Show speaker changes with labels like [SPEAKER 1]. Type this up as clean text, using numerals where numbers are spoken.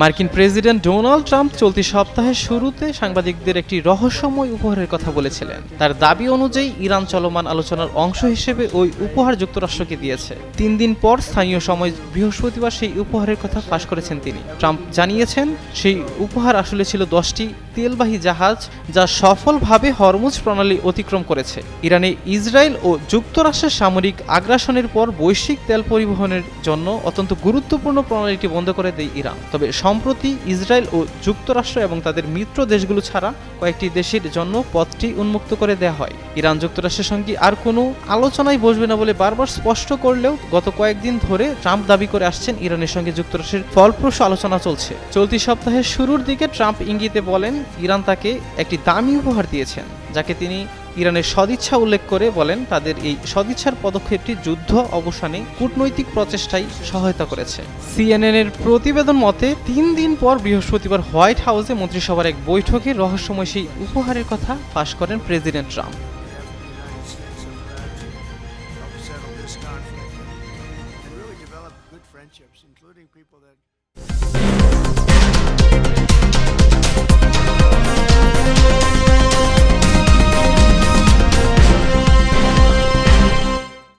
[SPEAKER 1] মার্কিন president Donald Trump চলতি সপ্তাহের শুরুতে সাংবাদিকদের একটি রহস্যময় উপহারের কথা বলেছিলেন। তার দাবি অনুযায়ী ইরান চলমান আলোচনার অংশ হিসেবে ওই উপহার যুক্তরাষ্ট্রকে দিয়েছে। 3 দিন পর স্থানীয় সময় বৃহস্পতিবার সেই উপহারের কথা ফাঁস করেছেন তিনি। ট্রাম্প জানিয়েছেন সেই উপহার আসলে ছিল 10টি তেলবাহী জাহাজ, যা সফলভাবে হরমুজ প্রণালী অতিক্রম করেছে। ইরানে ইসরায়েল ও যুক্তরাষ্ট্রের সামরিক আগ্রাসনের পর বৈশ্বিক তেল পরিবহনের জন্য অত্যন্ত গুরুত্বপূর্ণ প্রণালীটি বন্ধ করে দেয় ইরান। তবে সম্প্রতি ইসরায়েল ও যুক্তরাষ্ট্র এবং তাদের মিত্র দেশগুলো ছাড়া কয়েকটি দেশের জন্য পথটি উন্মুক্ত করে দেওয়া হয়। ইরান যুক্তরাষ্ট্রের সঙ্গে আর কোনো আলোচনায় বসবে না বলে বারবার স্পষ্ট করলেও গত কয়েকদিন ধরে ট্রাম্প দাবি করে আসছেন ইরানের সঙ্গে যুক্তরাষ্ট্রের ফলপ্রসূ আলোচনা চলছে। চলতি সপ্তাহের শুরুর দিকে ট্রাম্প ইঙ্গিতে বলেন ইরান তাকে একটি দামি উপহার দিয়েছেন, যাকে তিনি ইরানের সদিচ্ছা উল্লেখ করে বলেন তাদের এই সদিচ্ছার পদক্ষেপটি যুদ্ধ অবসানে কূটনৈতিক প্রচেষ্টায় সহায়তা করেছে। সিএনএনের প্রতিবেদন মতে 3 দিন পর বৃহস্পতিবার হোয়াইট হাউসে মন্ত্রিসভার এক বৈঠকে রহস্যময় সেই উপহারের কথা ফাঁস করেন president Trump.
[SPEAKER 2] Including people that